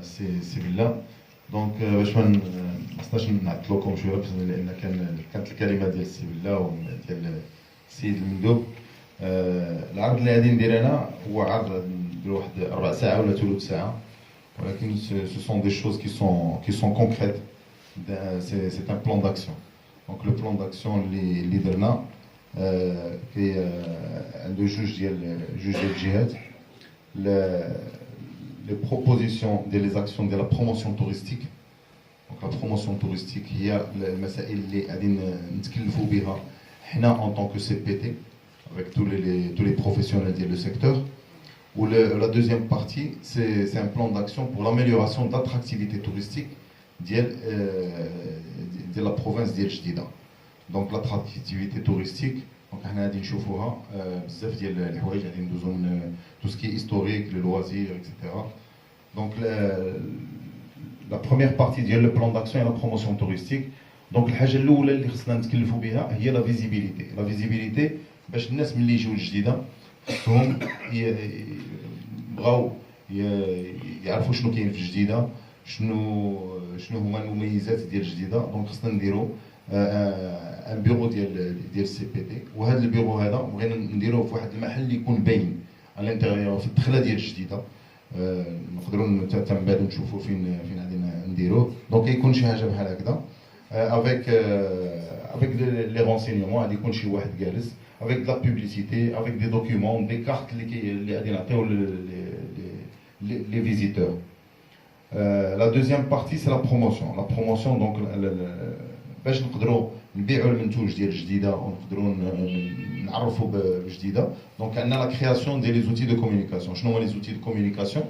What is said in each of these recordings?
سي بالله دونك باش ما خصناش نعطلوكم شويه لان كانت الكلمه ديال السي بالله وديال السيد المندوب. العرض اللي غادي ندير انا هو عرض نديرو واحد ربع ساعه ولا ثلث ساعه، ولكن سو سون دي شوز كي سون كونكريت. سي ان بلان داكسيون. دونك لو بلان داكسيون اللي درنا عنده جوج ديال الجهات. Les propositions des actions de la promotion touristique. Donc la promotion touristique هي المسائل اللي غادي نتكلفوا بها حنا en tant que CPT avec tous les professionnels du secteur. Ou la deuxième partie c'est un plan d'action pour l'amélioration de l'attractivité touristique de la province ديال جديدة. Donc l'attractivité touristique donc حنا غادي نشوفوها بزاف ديال الحوايج غادي ندوزو من tout ce qui est historique, les loisirs, etc. Donc la première partie ديال le plan d'action et la promotion touristique. Donc الحاجه الاولى اللي خصنا نتكلفوا بها هي لا فيزيبيليتي. لا فيزيبيليتي باش الناس ملي يجيو لجديده خصهم بغاو يعرفوا شنو كاين في جديده، شنو هما المميزات ديال جديده. دونك خصنا نديرو ان بيرو ديال السي بي تي، وهذا البيرو هذا بغينا نديروه في واحد المحل اللي يكون باين على الانتيريور في الدخله ديال الجديده. نقدروا من بعد نشوفوا فين غادي نديروه. دونك يكون شي حاجه بحال هكذا avec les renseignements. غادي يكون شي واحد جالس avec de la publicité, avec des documents, des cartes اللي غادي نعطيو les visiteurs. La deuxième partie c'est la promotion. La promotion donc باش نقدروا نبيعوا المنتوج ديال جديده ونقدروا نعرفوا بجديده. دونك عندنا لا كرياسيون ديال لي زوتي دو كومونيكاسيون. شنو هما لي زوتي دو كومونيكاسيون؟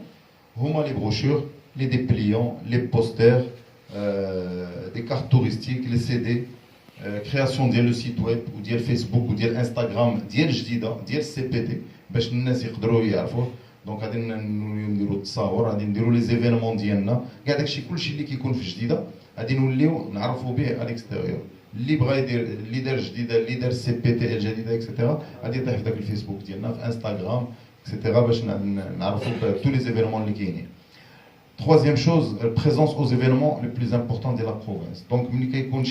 هما لي بروشور، لي ديبليون، لي بوستر، دي كارت توريستيك، لي سي دي، كرياسيون ديال لو سيت ويب وديال فيسبوك وديال انستغرام ديال جديده ديال السي بي تي باش الناس يقدروا يعرفوه. دونك غادي نديروا التصاور، غادي نديروا لي زيفينمون ديالنا، كاع داكشي كلشي اللي كيكون في جديده غادي نوليو نعرفوا به عليكستيريور. اللي بغى يدير اللي دار جديده، اللي دار سي بي تي الجديده اكسيتيرا غادي يطيح في داك الفيسبوك ديالنا، في انستغرام اكسيتيرا باش نعرفوا تو لي زيفينمون اللي كاينين. Troisième chose, présence aux événements les plus importants de la province. Donc ملي كيكون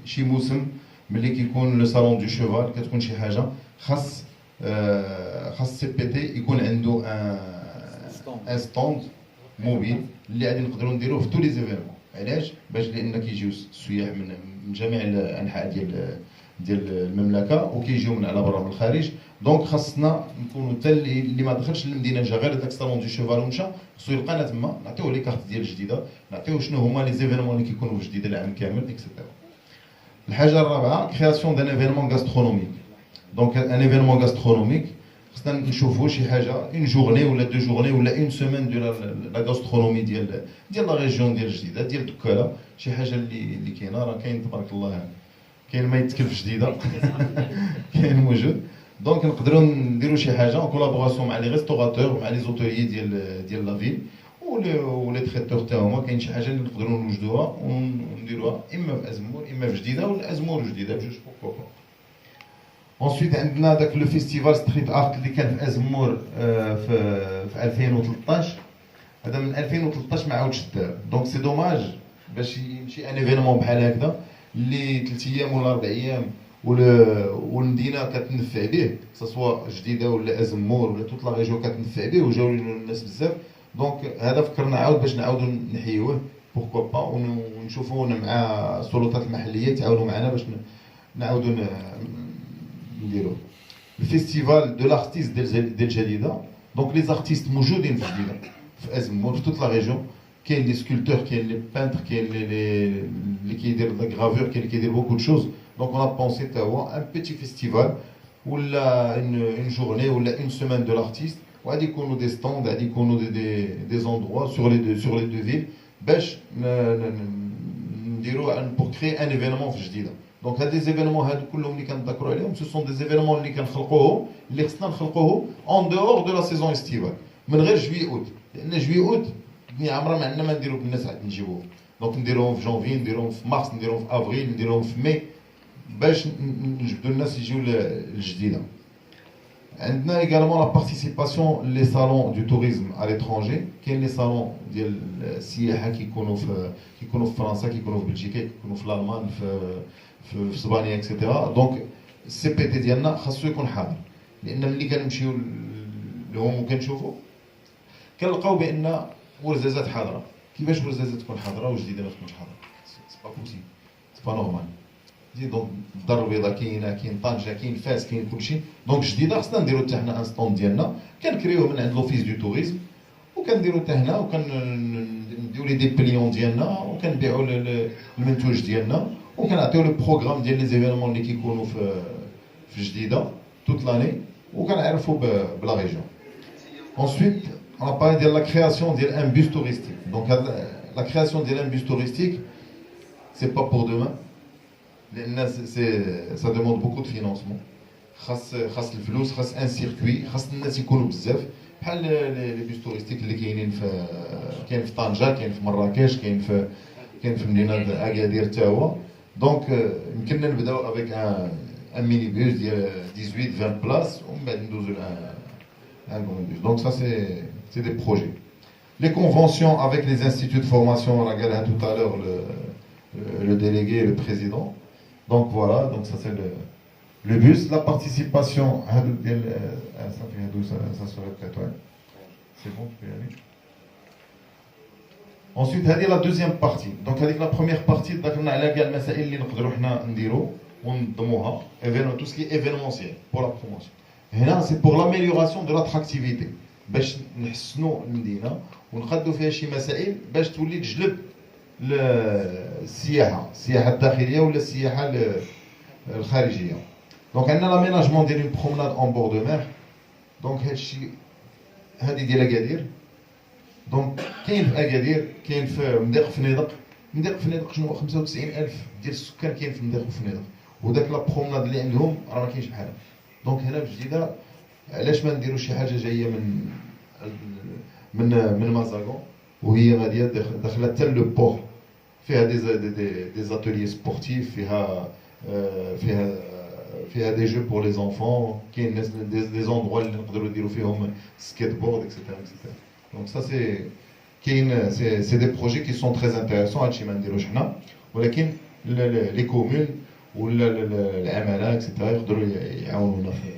شي موسم، ملي كيكون لو صالون دو شوفال، كتكون شي حاجه خاص سي بي تي يكون عنده ان ستوند موبيل اللي غادي نقدروا نديروه في تو لي زيفينمون. علاش؟ باش لان كيجيو السياح من جميع الانحاء ديال المملكه وكيجيو من على برا من الخارج. دونك خاصنا نكونوا حتى اللي ما دخلش للمدينه جا غير داك الصالون دو شوفال ومشى خصو يلقانا تما، نعطيوه لي كارت ديال جديده، نعطيوه شنو هما لي زيفينمون اللي كيكونوا في جديده العام كامل اكسيتيرا. الحاجه الرابعه كرياسيون دان ايفينمون غاسترونوميك. دونك ان ايفينمون غاسترونوميك خصنا نشوفوا شي حاجه اون جورني ولا دو جورني ولا اون سيمين دو لا غاسترونومي ديال لا ريجيون ديال جديده ديال دكاله، شي حاجه اللي كاينه. راه كاين تبارك الله، كاين ما يتكلف جديده كاين موجود. دونك نقدروا نديروا شي حاجه en collaboration مع لي ريستوراتور مع لي زوتيلي ديال لا فيل ولي تريتور تاعهم. كاين شي حاجه اللي نقدروا نوجدوها ونديروها اما في ازمور اما في جديده ولا ازمور جديده بجوج بوكو. ensuite عندنا داك لو فيستيفال ستريت ارت اللي كان في ازمور في 2013. هذا من 2013 ما عاودش دار. دونك سي دوماج باش يمشي ان ايفينمون بحال هكذا اللي 3 ايام ولا 4 ايام والمدينه كتنفع به، سواء جديده ولا ازمور ولا توت لا ريجيون كتنفع به وجاو الناس بزاف. دونك هذا فكرنا عاود باش نعاودوا نحيوه بوركوا با ونشوفوا مع السلطات المحليه تعاونوا معنا باش نعاودوا نديروه. الفيستيفال دو لارتيست ديال جديده. دونك لي زارتيست موجودين في جديده في ازمور في توت لا ريجيون. كاين لي سكولتور، كاين لي بانتر، كاين اللي كيدير لا غرافور، كاين اللي كيدير بوكو دو شوز. دونك اون ا بونسي تا هو ان بيتي فيستيفال ولا اون جورني ولا اون سيمين دو لارتيست، وغادي يكونوا دي ستوند، غادي يكونوا دي زوندروا سور لي دو فيل باش نديروا بور كري ان ايفينمون في جديده. دونك هاد لي زيفينمون هادو كلهم اللي كنذكروا عليهم سو سون دي زيفينمون اللي كنخلقوهم، اللي خصنا نخلقوه اون دور دو لا سيزون استيفال، من غير جوي اوت، لان جوي اوت عمرنا ما عندنا ما نديرو بالناس عاد نجيبوه. دونك نديروهم في جونفي، نديروهم في مارس، نديروهم في افريل، نديروهم في ماي باش نجبدوا الناس يجيو الجديده. On a également la participation les salons du tourisme à l'étranger. Il y a les salons ديال السياحه كيكونوا في فرنسا, كيكونوا في بلجيكا, كيكونوا في الالمان, في اسبانيا اكسيتيرا. دونك السي بي تي ديالنا خاصو يكون حاضر, لان ملي كنمشيو لهم وكنشوفوا كنلقاو بان ورزازات حاضره. كيفاش ورزازات تكون حاضره وجديده ما تكونش حاضره؟ سي با بوسيبل, سي با نورمال. دونك الدار البيضاء كاينه, كاين طنجه, كاين فاس, كاين كلشي. دونك جديده خصنا نديرو حتى حنا ان ستوند ديالنا, كنكريوه من عند لوفيس دو توريزم, وكنديرو حتى هنا, وكنديرو لي دي بليون ديالنا, وكنبيعو المنتوج ديالنا, وكنعطيو لو بروغرام ديال لي زيفينمون اللي كيكونوا في جديده توت لاني, وكنعرفوا بلا ريجيون. Ensuite, on a parlé de la création d'un bus touristique. Donc la création d'un bus touristique, c'est pas pour demain. Ça demande beaucoup de financement. خاص الفلوس, خاص ان سيركوي, خاص الناس يكونوا بزاف بحال لي بيس توريستيك اللي كاينين كاين في طنجه, كاين في مراكش, كاين في مدينه اكادير حتى هو. دونك يمكننا نبداو افيك ان ميني بيس ديال 18 20 بلاص, ومن بعد ندوزو un grand bus. Donc ça c'est des projets. Les conventions avec les instituts de formation, on a regardé tout à l'heure le délégué et le président. Donc voilà, donc ça c'est le bus. La participation, ça serait peut-être, ouais. C'est bon, tu peux y aller. Ensuite, هذه la deuxième partie. Donc هذيك la première partie, ذكرنا على كاع المسائل اللي نقدروا حنا نديرو وننظموها, tout ce qui est événementiel pour la promotion. هنا c'est pour l'amélioration de l'attractivité, باش نحسنوا المدينه ونقادوا فيها شي مسائل باش تولي تجلب السياحه الداخليه ولا السياحه الخارجيه. دونك عندنا لاميناجمون ديال اون برومناد اون بور دو مير. دونك هادشي هادي ديال اكادير. دونك كاين في اكادير, كاين في مضيق فنيدق شنو 95000 ديال السكان كاين في مضيق وفنيدق, وداك لا برومناد اللي عندهم راه ما كاينش بحالها. دونك هنا بجديده علاش ما نديروش شي حاجه جايه من مازاغون وهي غاديه داخله حتى لو بور, فيها دي اتوليي سبورتيف, فيها دي جو بور لي زونفون, كاين ناس دي زوندروا اللي نقدروا نديروا فيهم سكيت بورد اكسيتيرا. دونك سا سي كاين سي دي بروجي كي سون تري انتريسون. هادشي ما نديروش حنا, ولكن لي كومون ولا العماله اكسيتيرا يقدروا يعاونونا في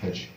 هادشي.